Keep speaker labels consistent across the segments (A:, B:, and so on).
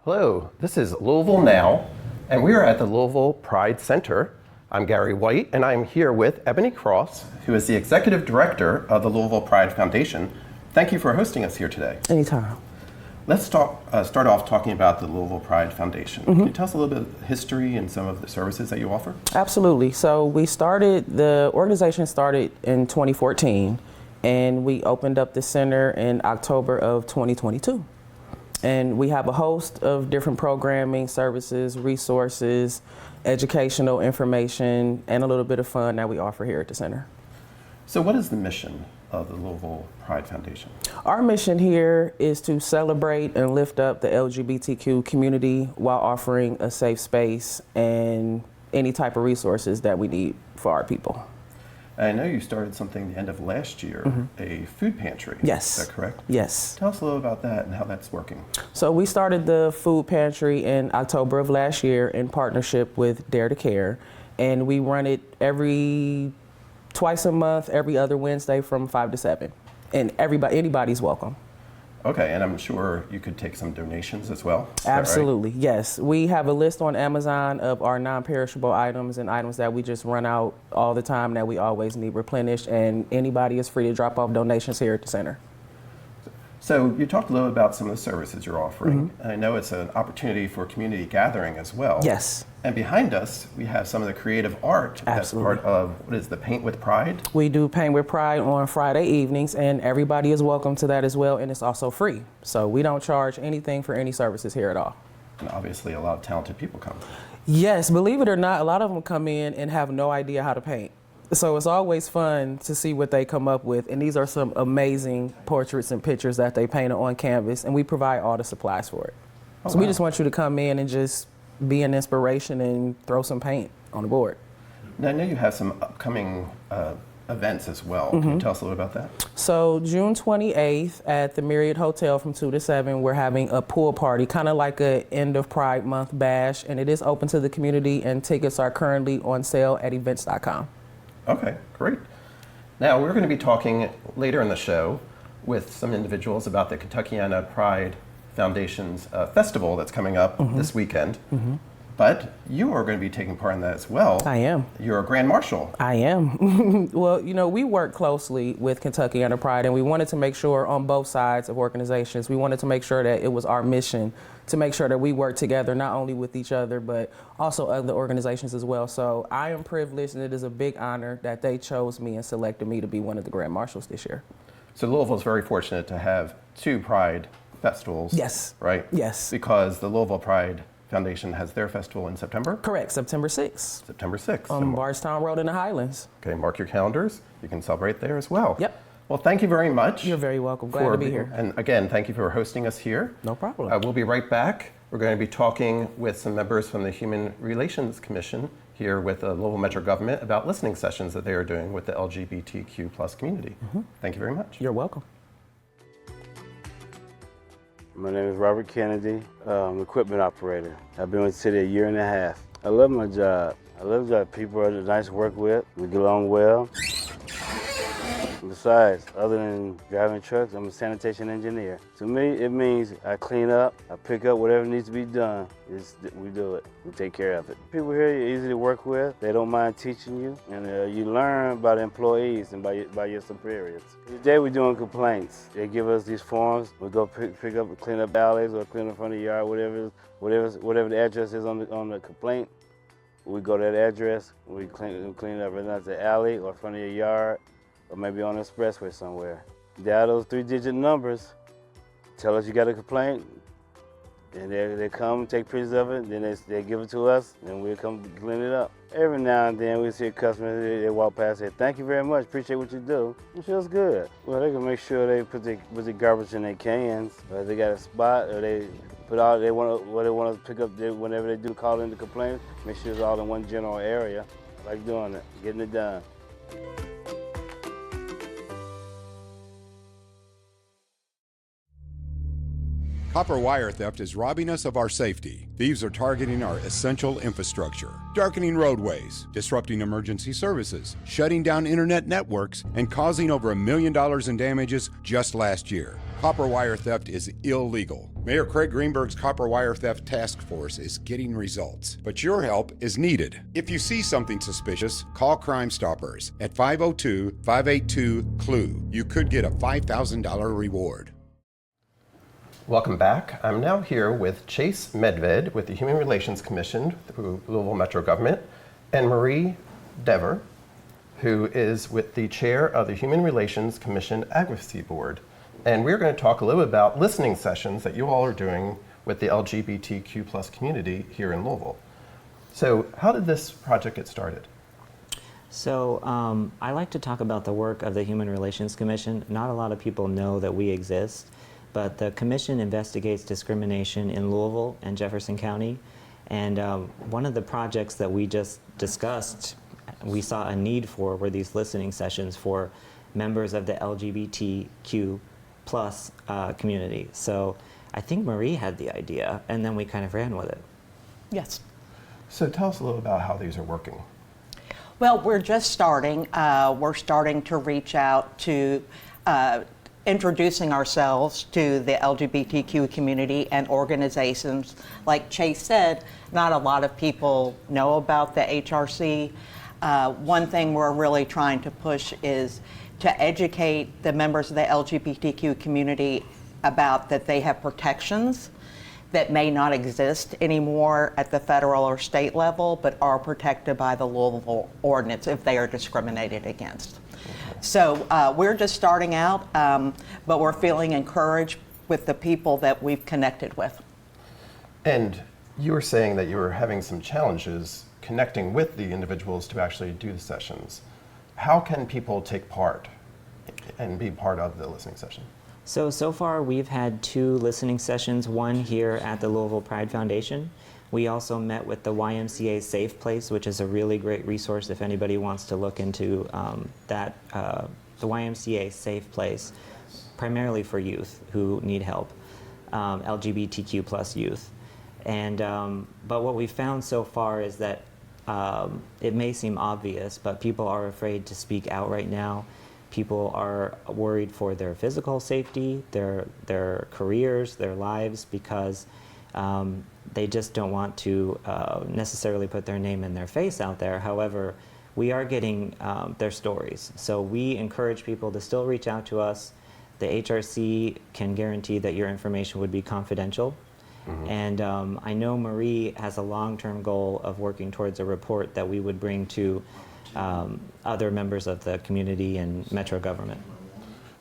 A: Hello, this is Louisville Now, and we are at the Louisville Pride Center. I'm Gary White, and I'm here with Ebony Cross, who is the Executive Director of the Louisville Pride Foundation. Thank you for hosting us here today.
B: Anytime.
A: Let's start off talking about the Louisville Pride Foundation. Can you tell us a little bit of history and some of the services that you offer?
B: Absolutely. So the organization started in 2014, and we opened up the center in October of 2022. And we have a host of different programming, services, resources, educational information, and a little bit of fun that we offer here at the center.
A: So what is the mission of the Louisville Pride Foundation?
B: Our mission here is to celebrate and lift up the LGBTQ community while offering a safe space and any type of resources that we need for our people.
A: I know you started something at the end of last year, a food pantry.
B: Yes.
A: Is that correct?
B: Yes.
A: Tell us a little about that and how that's working.
B: So we started the food pantry in October of last year in partnership with Dare to Care, and we run it twice a month, every other Wednesday from 5 to 7. And anybody's welcome.
A: Okay, and I'm sure you could take some donations as well. Is that right?
B: Absolutely, yes. We have a list on Amazon of our non-perishable items and items that we just run out all the time that we always need replenished, and anybody is free to drop off donations here at the center.
A: So you talked a little about some of the services you're offering. I know it's an opportunity for community gathering as well.
B: Yes.
A: And behind us, we have some of the creative art that's part of, what is the Paint with Pride?
B: We do Paint with Pride on Friday evenings, and everybody is welcome to that as well, and it's also free. So we don't charge anything for any services here at all.
A: And obviously a lot of talented people come.
B: Yes, believe it or not, a lot of them come in and have no idea how to paint. So it's always fun to see what they come up with, and these are some amazing portraits and pictures that they painted on canvas, and we provide all the supplies for it. So we just want you to come in and just be an inspiration and throw some paint on the board.
A: Now I know you have some upcoming events as well. Can you tell us a little about that?
B: So June 28th at the Marriott Hotel from 2 to 7, we're having a pool party, kind of like a end of Pride Month bash, and it is open to the community, and tickets are currently on sale at events.com.
A: Okay, great. Now we're going to be talking later in the show with some individuals about the Kentuckiana Pride Foundation's festival that's coming up this weekend. But you are going to be taking part in that as well.
B: I am.
A: You're a Grand Marshal.
B: I am. Well, you know, we work closely with Kentuckiana Pride, and we wanted to make sure on both sides of organizations, we wanted to make sure that it was our mission to make sure that we work together, not only with each other, but also other organizations as well. So I am privileged, and it is a big honor that they chose me and selected me to be one of the Grand Marshals this year.
A: So Louisville is very fortunate to have two Pride festivals.
B: Yes.
A: Right?
B: Yes.
A: Because the Louisville Pride Foundation has their festival in September?
B: Correct, September 6th.
A: September 6th.
B: On Bardstown Road in the Highlands.
A: Okay, mark your calendars. You can celebrate there as well.
B: Yep.
A: Well, thank you very much.
B: You're very welcome. Glad to be here.
A: And again, thank you for hosting us here.
B: No problem.
A: We'll be right back. We're going to be talking with some members from the Human Relations Commission here with the Louisville Metro government about listening sessions that they are doing with the LGBTQ plus community. Thank you very much.
B: You're welcome.
C: My name is Robert Kennedy. I'm an equipment operator. I've been with the city a year and a half. I love my job. I love the job. People are nice to work with. We get along well. Besides, other than driving trucks, I'm a sanitation engineer. To me, it means I clean up, I pick up whatever needs to be done. We do it. We take care of it. People here are easy to work with. They don't mind teaching you, and you learn by the employees and by your superiors. Today we're doing complaints. They give us these forms. We go pick up and clean up alleys or clean up front of the yard, whatever the address is on the complaint. We go to that address. We clean it up, whether it's the alley or front of your yard, or maybe on the expressway somewhere. Dial those 3-digit numbers, tell us you got a complaint, and they come take pictures of it, then they give it to us, and we'll come clean it up. Every now and then we see a customer, they walk past and say, "Thank you very much, appreciate what you do." It feels good. Well, they can make sure they put the garbage in their cans, or if they got a spot, or they put all they want to pick up whenever they do call in the complaint, make sure it's all in one general area. I like doing it, getting it done.
D: Copper wire theft is robbing us of our safety. Thieves are targeting our essential infrastructure, darkening roadways, disrupting emergency services, shutting down internet networks, and causing over $1 million in damages just last year. Copper wire theft is illegal. Mayor Craig Greenberg's Copper Wire Theft Task Force is getting results, but your help is needed. If you see something suspicious, call Crime Stoppers at 502-582-CLUE. You could get a $5,000 reward.
A: Welcome back. I'm now here with Chase Medved with the Human Relations Commission through Louisville Metro Government, and Marie Dever, who is with the chair of the Human Relations Commission Advocacy Board. And we're going to talk a little bit about listening sessions that you all are doing with the LGBTQ plus community here in Louisville. So how did this project get started?
E: So I like to talk about the work of the Human Relations Commission. Not a lot of people know that we exist, but the commission investigates discrimination in Louisville and Jefferson County. And one of the projects that we just discussed, we saw a need for, were these listening sessions for members of the LGBTQ plus community. So I think Marie had the idea, and then we kind of ran with it.
F: Yes.
A: So tell us a little about how these are working.
F: Well, we're just starting. We're starting to reach out to introducing ourselves to the LGBTQ community and organizations. Like Chase said, not a lot of people know about the HRC. One thing we're really trying to push is to educate the members of the LGBTQ community about that they have protections that may not exist anymore at the federal or state level, but are protected by the Louisville ordinance if they are discriminated against. So we're just starting out, but we're feeling encouraged with the people that we've connected with.
A: And you were saying that you were having some challenges connecting with the individuals to actually do the sessions. How can people take part and be part of the listening session?
E: So far we've had 2 listening sessions, one here at the Louisville Pride Foundation. We also met with the YMCA Safe Place, which is a really great resource if anybody wants to look into that. The YMCA Safe Place, primarily for youth who need help, LGBTQ plus youth. And but what we found so far is that it may seem obvious, but people are afraid to speak out right now. People are worried for their physical safety, their careers, their lives, because they just don't want to necessarily put their name and their face out there. However, we are getting their stories. So we encourage people to still reach out to us. The HRC can guarantee that your information would be confidential. Mm-hmm. And I know Marie has a long-term goal of working towards a report that we would bring to other members of the community and Metro government.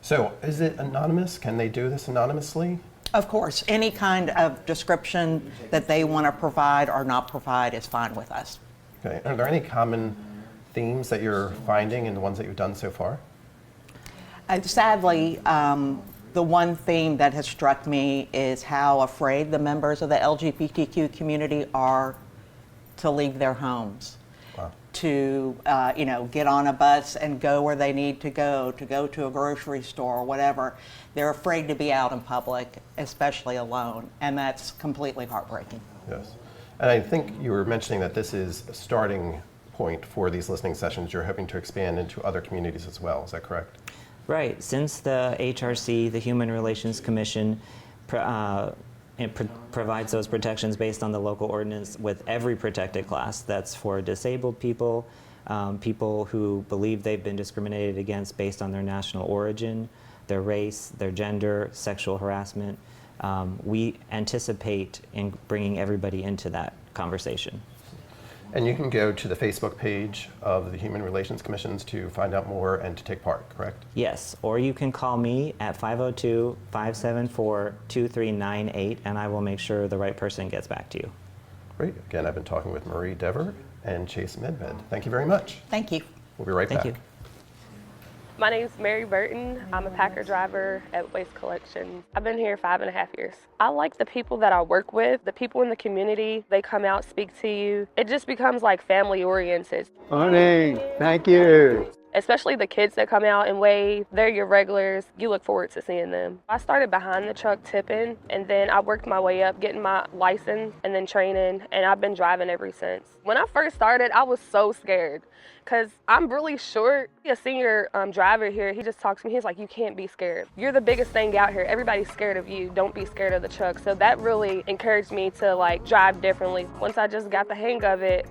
A: So is it anonymous? Can they do this anonymously?
F: Of course, any kind of description that they want to provide or not provide is fine with us.
A: Okay. Are there any common themes that you're finding in the ones that you've done so far?
F: Sadly, the one theme that has struck me is how afraid the members of the LGBTQ community are to leave their homes. Wow. To get on a bus and go where they need to go to a grocery store or whatever. They're afraid to be out in public, especially alone, and that's completely heartbreaking.
A: Yes. And I think you were mentioning that this is a starting point for these listening sessions. You're hoping to expand into other communities as well. Is that correct?
E: Right. Since the HRC, the Human Relations Commission, provides those protections based on the local ordinance with every protected class. That's for disabled people, people who believe they've been discriminated against based on their national origin, their race, their gender, sexual harassment. We anticipate in bringing everybody into that conversation.
A: And you can go to the Facebook page of the Human Relations Commissions to find out more and to take part, correct?
E: Yes, or you can call me at 502-574-2398 and I will make sure the right person gets back to you.
A: Great. Again, I've been talking with Marie Dever and Chase Medved. Thank you very much.
F: Thank you.
A: We'll be right back.
E: Thank you.
G: My name is Mary Burton. I'm a packer driver at Waste Collection. I've been here 5.5 years. I like the people that I work with, the people in the community. They come out, speak to you. It just becomes like family oriented.
H: Morning. Thank you.
G: especially the kids that come out and wave. They're your regulars. You look forward to seeing them. I started behind the truck tipping, and then I worked my way up, getting my license and then training, and I've been driving ever since. When I first started, I was so scared because I'm really short. A senior driver here, he just talks to me. He's like, you can't be scared. You're the biggest thing out here. Everybody's scared of you. Don't be scared of the truck. So that really encouraged me to like drive differently. Once I just got the hang of it,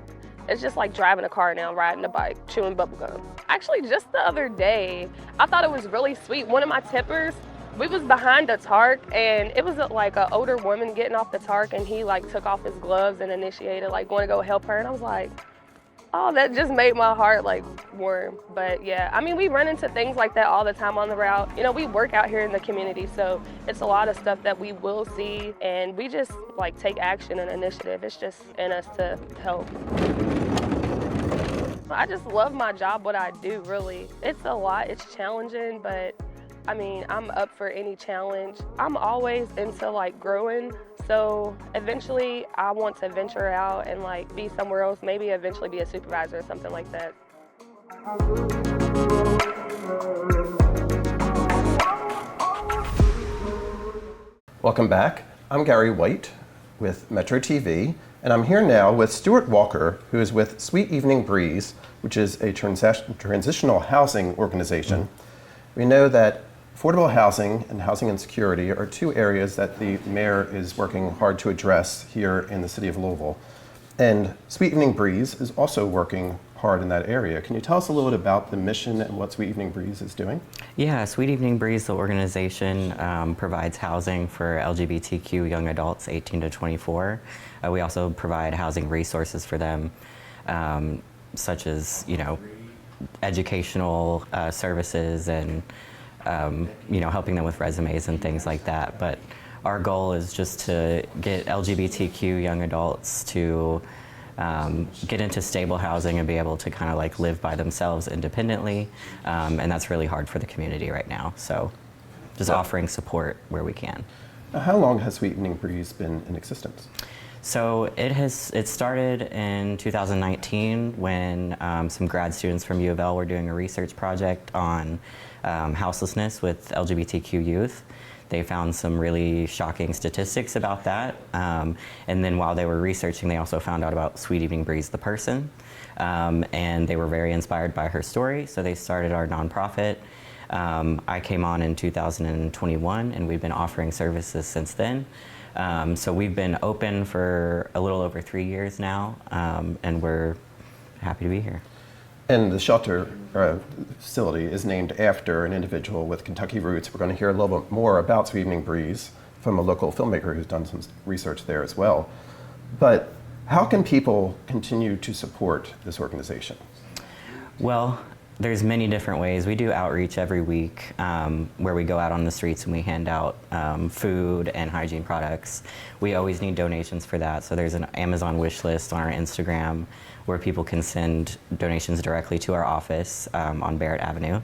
G: it's just like driving a car now, riding a bike, chewing bubblegum. Actually, just the other day, I thought it was really sweet. One of my tippers, we was behind a tarp, and it was like an older woman getting off the tarp, and he like took off his gloves and initiated like going to go help her, and I was like, oh, that just made my heart like warm. But yeah, I mean, we run into things like that all the time on the route. You know, we work out here in the community, so it's a lot of stuff that we will see, and we just like take action and initiative. It's just in us to help. I just love my job, what I do, really. It's a lot, it's challenging, but I mean, I'm up for any challenge. I'm always into like growing, so eventually I want to venture out and like be somewhere else, maybe eventually be a supervisor or something like that.
A: Welcome back. I'm Gary White with Metro TV, and I'm here now with Stuart Walker, who is with Sweet Evening Breeze, which is a transitional housing organization. We know that affordable housing and housing insecurity are two areas that the mayor is working hard to address here in the city of Louisville. And Sweet Evening Breeze is also working hard in that area. Can you tell us a little bit about the mission and what Sweet Evening Breeze is doing?
H: Yeah, Sweet Evening Breeze, the organization, provides housing for LGBTQ young adults 18 to 24. We also provide housing resources for them, such as, you know, educational services and helping them with resumes and things like that. But our goal is just to get LGBTQ young adults to get into stable housing and be able to kind of like live by themselves independently. And that's really hard for the community right now. So just offering support where we can.
A: How long has Sweet Evening Breeze been in existence?
H: So it started in 2019 when some grad students from U of L were doing a research project on houselessness with LGBTQ youth. They found some really shocking statistics about that. And then while they were researching, they also found out about Sweet Evening Breeze, the person. And they were very inspired by her story, so they started our nonprofit. I came on in 2021, and we've been offering services since then. So we've been open for a little over 3 years now, and we're happy to be here.
A: And the shelter facility is named after an individual with Kentucky roots. We're going to hear a little bit more about Sweet Evening Breeze from a local filmmaker who's done some research there as well. But how can people continue to support this organization?
H: Well, there's many different ways. We do outreach every week where we go out on the streets and we hand out food and hygiene products. We always need donations for that. So there's an Amazon wish list on our Instagram where people can send donations directly to our office on Barrett Avenue.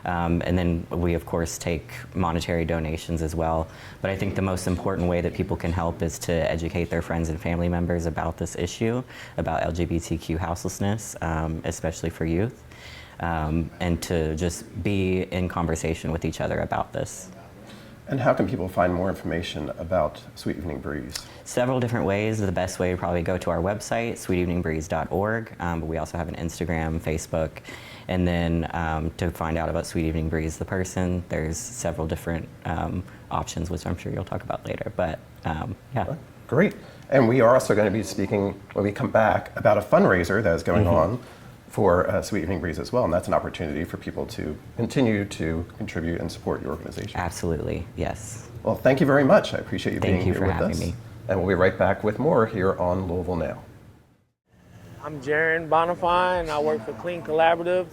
H: And then we, of course, take monetary donations as well. But I think the most important way that people can help is to educate their friends and family members about this issue, about LGBTQ houselessness, especially for youth, and to just be in conversation with each other about this.
A: And how can people find more information about Sweet Evening Breeze?
H: Several different ways. The best way would probably go to our website, sweeteveningbreeze.org, but we also have an Instagram, Facebook, and then to find out about Sweet Evening Breeze, the person, there's several different options, which I'm sure you'll talk about later, but yeah.
A: Great. And we are also going to be speaking, when we come back, about a fundraiser that is going on for Sweet Evening Breeze as well, and that's an opportunity for people to continue to contribute and support your organization.
H: Absolutely, yes.
A: Well, thank you very much. I appreciate you being here with us.
H: Thank you for having me.
A: And we'll be right back with more here on Louisville Now.
I: I'm Jaron Bonifine. I work for Clean Collaborative.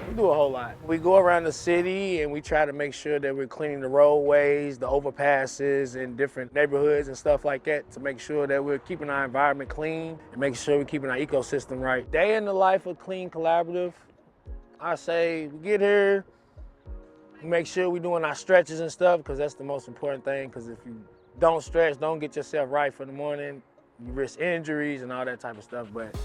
I: We do a whole lot. We go around the city and we try to make sure that we're cleaning the roadways, the overpasses in different neighborhoods and stuff like that to make sure that we're keeping our environment clean and making sure we're keeping our ecosystem right. Day in the life of Clean Collaborative, I say we get here, we make sure we're doing our stretches and stuff because that's the most important thing, because if you don't stretch, don't get yourself right for the morning, you risk injuries and all that type of stuff. But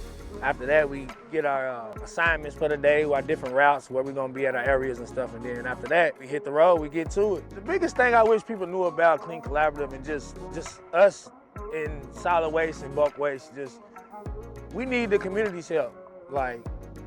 I: after that, we get our assignments for the day, our different routes, where we're gonna be at our areas and stuff. And then after that, we hit the road, we get to it. The biggest thing I wish people knew about Clean Collaborative and just us in solid waste and bulk waste, we need the community's help. Like,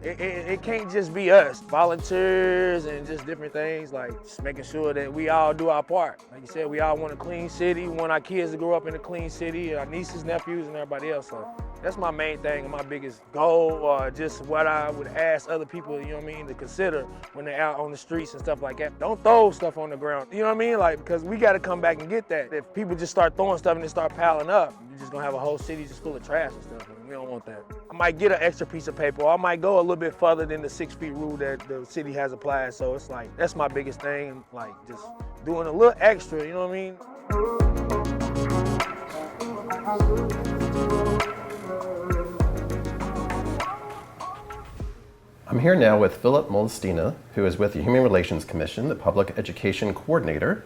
I: it can't just be us, volunteers and just different things, like just making sure that we all do our part. Like you said, we all want a clean city. We want our kids to grow up in a clean city, our nieces, nephews, and everybody else. So that's my main thing and my biggest goal, or just what I would ask other people, you know what I mean, to consider when they're out on the streets and stuff like that. Don't throw stuff on the ground, you know what I mean? Like, because we got to come back and get that. If people just start throwing stuff and they start piling up, you're just going to have a whole city just full of trash and stuff. We don't want that. I might get an extra piece of paper, or I might go a little bit further than the 6 feet rule that the city has applied. So it's like, that's my biggest thing, like just doing a little extra, you know what I mean?
A: I'm here now with Philip Molestina, who is with the Human Relations Commission, the Public Education Coordinator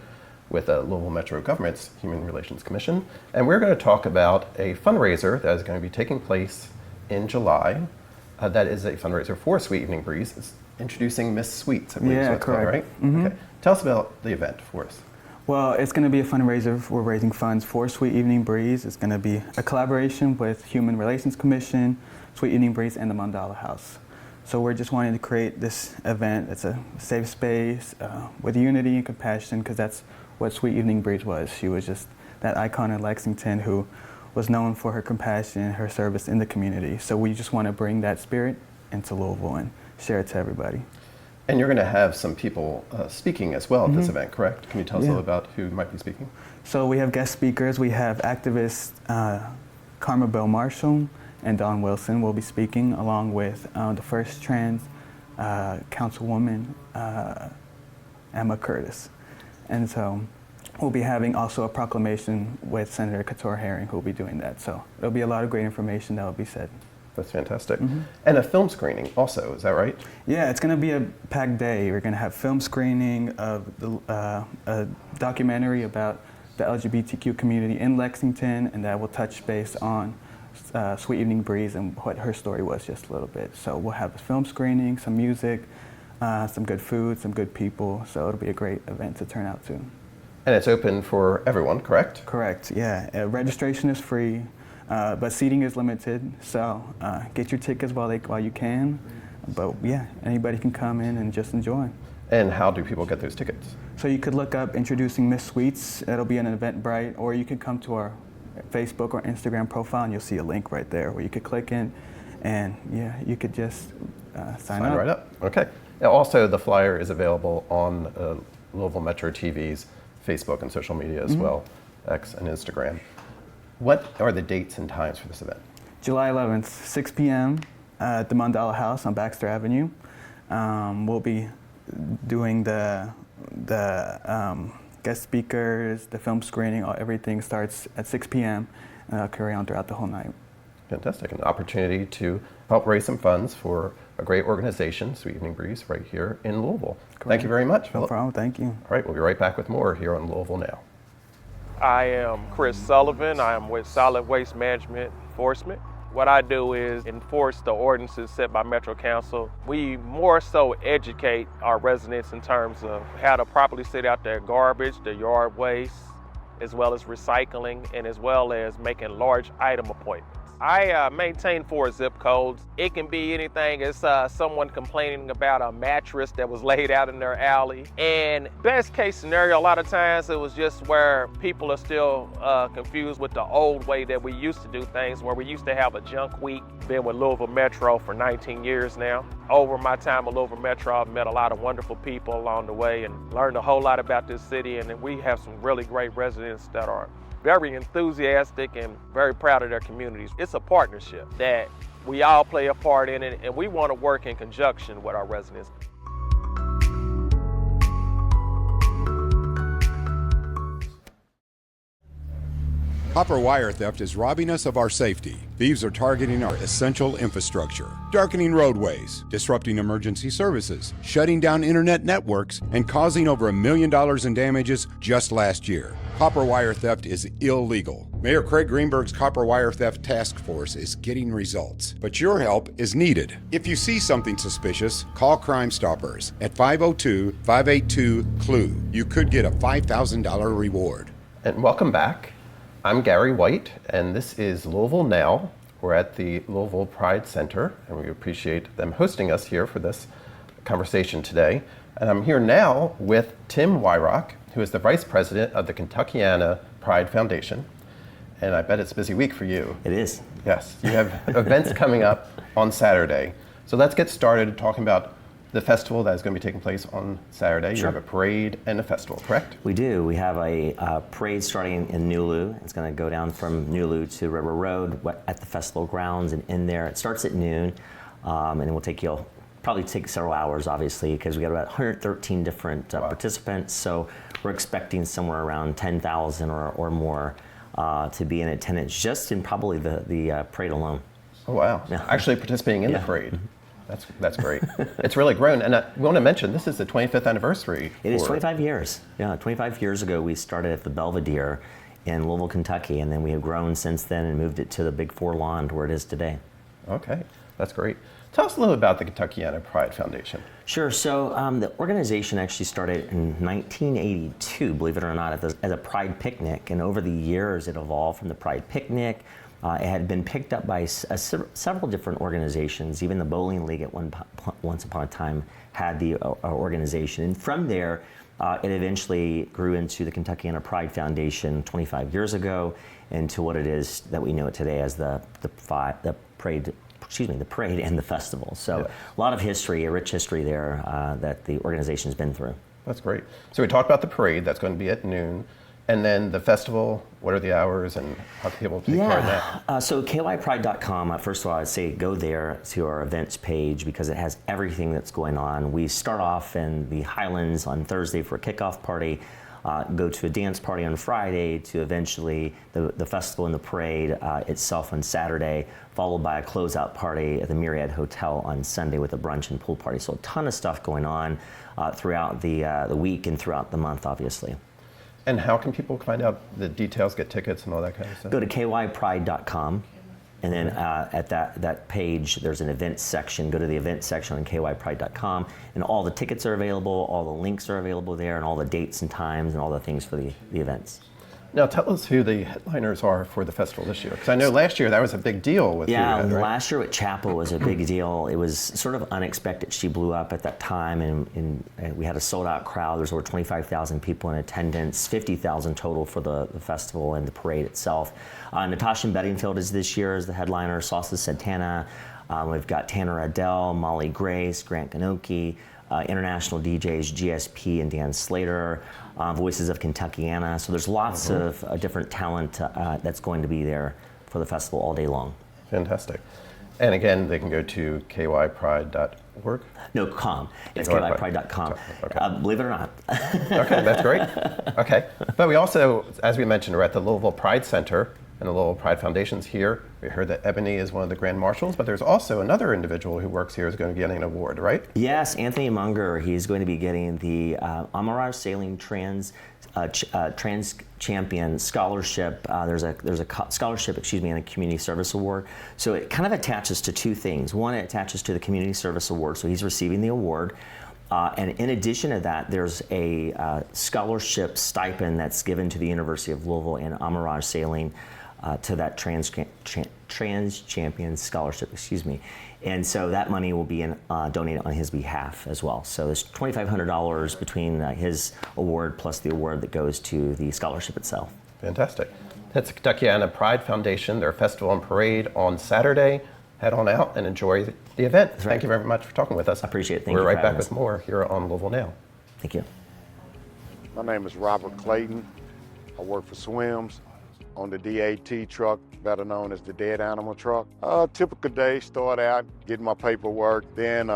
A: with Louisville Metro Government's Human Relations Commission. And we're going to talk about a fundraiser that is going to be taking place in July. That is a fundraiser for Sweet Evening Breeze. It's introducing Miss Sweets, I believe is what it's called, right?
J: Mm-hmm.
A: Okay. Tell us about the event for us.
J: Well, it's going to be a fundraiser for raising funds for Sweet Evening Breeze. It's going to be a collaboration with Human Relations Commission, Sweet Evening Breeze, and the Mandala House. So we're just wanting to create this event. It's a safe space with unity and compassion, because that's what Sweet Evening Breeze was. She was just that icon in Lexington who was known for her compassion, her service in the community. So we just want to bring that spirit into Louisville and share it to everybody.
A: And you're going to have some people speaking as well at this event, correct? Can you tell us a little about who might be speaking?
J: So we have guest speakers. We have activist Karma Bell Marshall and Dawn Wilson will be speaking, along with the first trans councilwoman, Emma Curtis. And so we'll be having also a proclamation with Senator Couture Herring, who will be doing that. So there'll be a lot of great information that will be said.
A: That's fantastic. And a film screening also, is that right?
J: Yeah, it's going to be a packed day. We're going to have film screening of a documentary about the LGBTQ community in Lexington, and that will touch base on Sweet Evening Breeze and what her story was just a little bit. So we'll have a film screening, some music, some good food, some good people. So it'll be a great event to turn out to.
A: And it's open for everyone, correct?
J: Correct, yeah. Registration is free, but seating is limited. So get your tickets while you can. But yeah, anybody can come in and just enjoy.
A: And how do people get those tickets?
J: So you could look up Introducing Miss Sweets. It'll be on Eventbrite, or you can come to our Facebook or Instagram profile and you'll see a link right there where you could click in, and yeah, you could just sign up.
A: Right up, okay. Also, the flyer is available on Louisville Metro TV's Facebook and social media as well, X and Instagram. What are the dates and times for this event?
J: July 11th, 6 p.m. At the Mandala House on Baxter Avenue. We'll be doing the guest speakers, the film screening, everything starts at 6 p.m. and I'll carry on throughout the whole night.
A: Fantastic. An opportunity to help raise some funds for a great organization, Sweet Evening Breeze, right here in Louisville.
J: Correct.
A: Thank you very much,
J: No
A: Philip.
J: problem, thank you.
A: All right, we'll be right back with more here on Louisville Now.
K: I am Chris Sullivan. I am with Solid Waste Management Enforcement. What I do is enforce the ordinances set by Metro Council. We more so educate our residents in terms of how to properly set out their garbage, their yard waste, as well as recycling, and as well as making large item appointments. I maintain 4 zip codes. It can be anything as someone complaining about a mattress that was laid out in their alley. And best case scenario, a lot of times it was just where people are still confused with the old way that we used to do things, where we used to have a junk week. Been with Louisville Metro for 19 years now. Over my time at Louisville Metro, I've met a lot of wonderful people along the way and learned a whole lot about this city. And we have some really great residents that are very enthusiastic and very proud of their communities. It's a partnership that we all play a part in it, and we want to work in conjunction with our residents.
D: Copper wire theft is robbing us of our safety. Thieves are targeting our essential infrastructure, darkening roadways, disrupting emergency services, shutting down internet networks, and causing over $1 million in damages just last year. Copper wire theft is illegal. Mayor Craig Greenberg's Copper Wire Theft Task Force is getting results, but your help is needed. If you see something suspicious, call Crime Stoppers at 502-582-CLUE. You could get a $5,000 reward.
A: And welcome back. I'm Gary White, and this is Louisville Now. We're at the Louisville Pride Center, and we appreciate them hosting us here for this conversation today. And I'm here now with Tim Wyrock, who is the Vice President of the Kentuckiana Pride Foundation. And I bet it's a busy week for you.
L: It is.
A: Yes, you have events coming up on Saturday. So let's get started talking about the festival that is going to be taking place on Saturday.
L: Sure.
A: You have a parade and a festival, correct?
L: We do. We have a parade starting in New Lou. It's going to go down from New Lou to River Road at the festival grounds, and in there it starts at noon, and it will probably take several hours, obviously, because we got about 113 different participants. So we're expecting somewhere around 10,000 or more to be in attendance just in probably the parade alone.
A: Oh wow!
L: Yeah.
A: Actually participating in
L: Yeah.
A: the parade. That's great. It's really grown, and we want to mention this is the 25th anniversary.
L: It is 25 years. Yeah, 25 years ago we started at the Belvedere in Louisville, Kentucky, and then we have grown since then and moved it to the Big Four lawn where it is today.
A: Okay, that's great. Tell us a little about the Kentuckiana Pride Foundation.
L: Sure. So the organization actually started in 1982, believe it or not, as a Pride picnic, and over the years it evolved from the Pride picnic. It had been picked up by several different organizations. Even the Bowling League at once upon a time had the organization. And from there, it eventually grew into the Kentuckiana Pride Foundation 25 years ago, into what it is that we know it today as the parade and the festival. So
A: yeah.
L: A lot of history, a rich history there that the organization's been through.
A: That's great. So we talked about the parade that's going to be at noon. And then the festival, what are the hours and how can people take part in that?
L: So kypride.com, first of all, I'd say go there to our events page because it has everything that's going on. We start off in the Highlands on Thursday for a kickoff party, go to a dance party on Friday to eventually the festival and the parade itself on Saturday, followed by a closeout party at the Myriad Hotel on Sunday with a brunch and pool party. So a ton of stuff going on throughout the week and throughout the month, obviously.
A: And how can people find out the details, get tickets and all that kind of stuff?
L: Go to kypride.com, and then at that page, there's an events section. Go to the events section on kypride.com, and all the tickets are available, all the links are available there, and all the dates and times and all the things for the events.
A: Now tell us who the headliners are for the festival this year, because I know last year that was a big deal with you guys, right?
L: Last year with Chapel was a big deal. It was sort of unexpected. She blew up at that time, and we had a sold-out crowd. There's over 25,000 people in attendance, 50,000 total for the festival and the parade itself. Natasha Bedingfield is this year as the headliner, Sauces Santana. We've got Tanner Adele, Molly Grace, Grant Ganoki, international DJs GSP and Dan Slater, Voices of Kentuckiana. So there's lots of different talent that's going to be there for the festival all day long.
A: Fantastic. And again, they can go to kypride.org?
L: No, com. It's kypride.com.
A: Okay.
L: Believe it or not.
A: Okay, that's great. Okay. But we also, as we mentioned, we're at the Louisville Pride Center and the Louisville Pride Foundation's here. We heard that Ebony is one of the Grand Marshals, but there's also another individual who works here who's going to be getting an award, right?
L: Yes, Anthony Munger. He's going to be getting the Amaraj Sailing Trans Champion Scholarship. There's a scholarship, and a Community Service Award. So it kind of attaches to two things. One, it attaches to the Community Service Award, so he's receiving the award. And in addition to that, there's a scholarship stipend that's given to the University of Louisville and Amaraj Sailing to that Trans Champion Scholarship, And so that money will be donated on his behalf as well. So there's $2,500 between his award plus the award that goes to the scholarship itself.
A: Fantastic. That's the Kentuckiana Pride Foundation, their festival and parade on Saturday. Head on out and enjoy the event.
L: That's right.
A: Thank you very much for talking with us.
L: I appreciate it. Thank
A: We're
L: you
A: right
L: for
A: back
L: having
A: with
L: us.
A: more here on Louisville Now.
L: Thank you.
M: My name is Robert Clayton. I work for Swims. on the DAT truck, better known as the dead animal truck. Typical day, start out getting my paperwork, then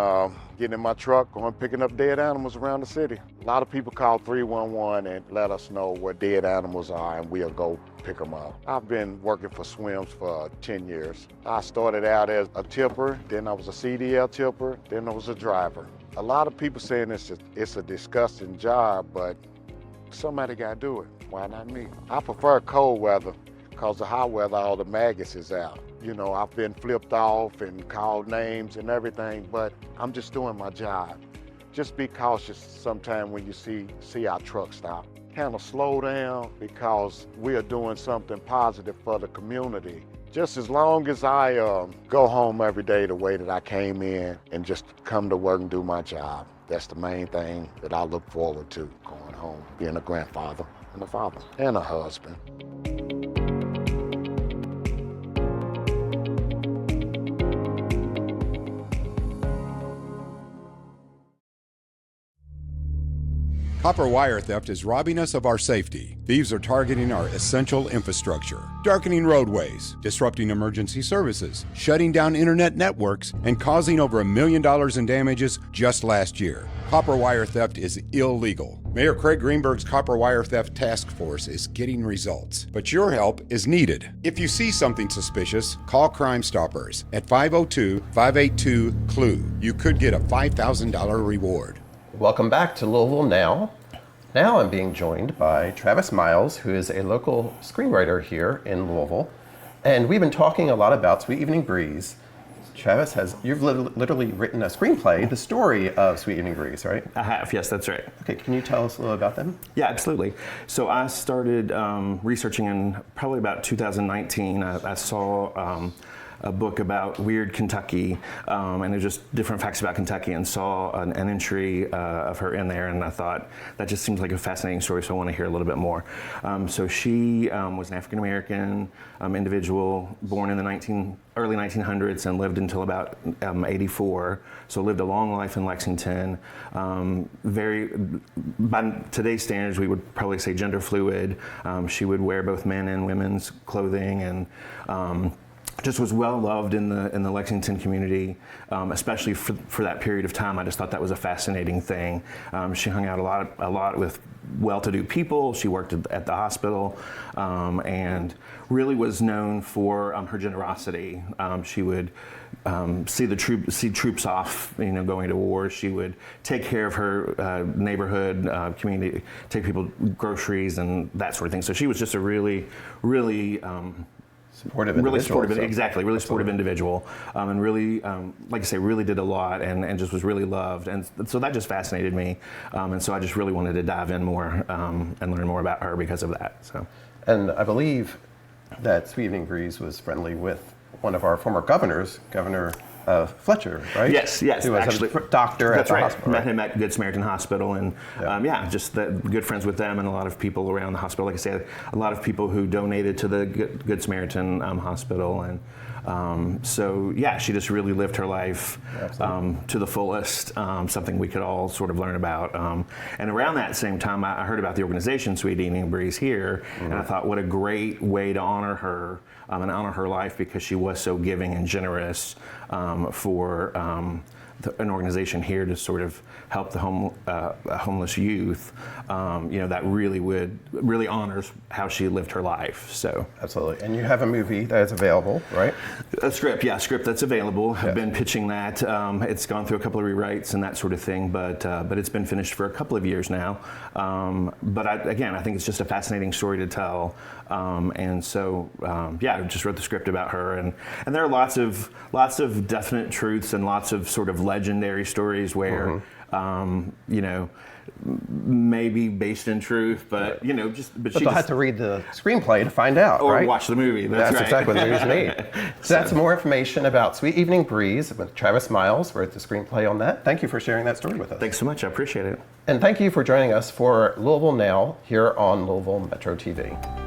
M: getting in my truck, going picking up dead animals around the city. A lot of people call 311 and let us know where dead animals are, and we'll go pick them up. I've been working for SWIMS for 10 years. I started out as a tipper, then I was a CDL tipper, then I was a driver. A lot of people saying it's a disgusting job, but somebody got to do it. Why not me? I prefer cold weather because the hot weather, all the maggots is out. You know, I've been flipped off and called names and everything, but I'm just doing my job. Just be cautious sometime when you see our truck stop. Kind of slow down because we are doing something positive for the community. Just as long as I go home every day the way that I came in and just come to work and do my job. That's the main thing that I look forward to, going home, being a grandfather and a father and a husband.
D: Copper wire theft is robbing us of our safety. Thieves are targeting our essential infrastructure, darkening roadways, disrupting emergency services, shutting down internet networks, and causing over $1 million in damages just last year. Copper wire theft is illegal. Mayor Craig Greenberg's Copper Wire Theft Task Force is getting results, but your help is needed. If you see something suspicious, call Crime Stoppers at 502-582-CLUE. You could get a $5,000 reward.
A: Welcome back to Louisville Now. Now I'm being joined by Travis Miles, who is a local screenwriter here in Louisville. And we've been talking a lot about Sweet Evening Breeze. Travis, you've literally written a screenplay, the story of Sweet Evening Breeze, right?
N: I have, yes, that's right.
A: Okay, can you tell us a little about them?
N: Yeah, absolutely. So I started researching in probably about 2019. I saw a book about weird Kentucky, and there's just different facts about Kentucky, and saw an entry of her in there, and I thought that just seems like a fascinating story, so I want to hear a little bit more. So she was an African-American individual born in the early 1900s and lived until about 84, so lived a long life in Lexington. By today's standards, we would probably say gender fluid. She would wear both men and women's clothing, and just was well loved in the Lexington community, especially for that period of time. I just thought that was a fascinating thing. She hung out a lot with well-to-do people. She worked at the hospital, and really was known for her generosity. She would see troops off, going to war. She would take care of her neighborhood community, take people groceries and that sort of thing. So she was just a really
A: supportive individual.
N: Really supportive individual, and really, like I say, really did a lot, and just was really loved, and so that just fascinated me, and so I just really wanted to dive in more and learn more about her because of that. So,
A: and I believe that Sweet Evening Breeze was friendly with one of our former governors, Governor Fletcher, right?
N: Yes,
A: who was
N: actually,
A: a doctor at the hospital.
N: Met him at Good Samaritan Hospital, and just good friends with them, and a lot of people around the hospital. Like I said, a lot of people who donated to the Good Samaritan Hospital, and she just really lived her life to the fullest. Something we could all sort of learn about. And around that same time, I heard about the organization Sweet Evening Breeze here, and I thought, what a great way to honor her and honor her life, because she was so giving and generous for an organization here to sort of help the homeless youth. That really honors how she lived her life. So
A: absolutely. And you have a movie that is available, right?
N: A script that's available. I've been pitching that. It's gone through a couple of rewrites and that sort of thing, but it's been finished for a couple of years now. I think it's just a fascinating story to tell. I just wrote the script about her, and there are lots of definite truths and lots of sort of legendary stories where maybe based in truth, but
A: you'll have to read the screenplay to find out,
N: or
A: right?
N: watch the movie.
A: That's
N: right.
A: exactly what the movies made. So that's more information about Sweet Evening Breeze with Travis Miles. Wrote the screenplay on that. Thank you for sharing that story with us.
N: Thanks so much. I appreciate it.
A: And thank you for joining us for Louisville Now here on Louisville Metro TV.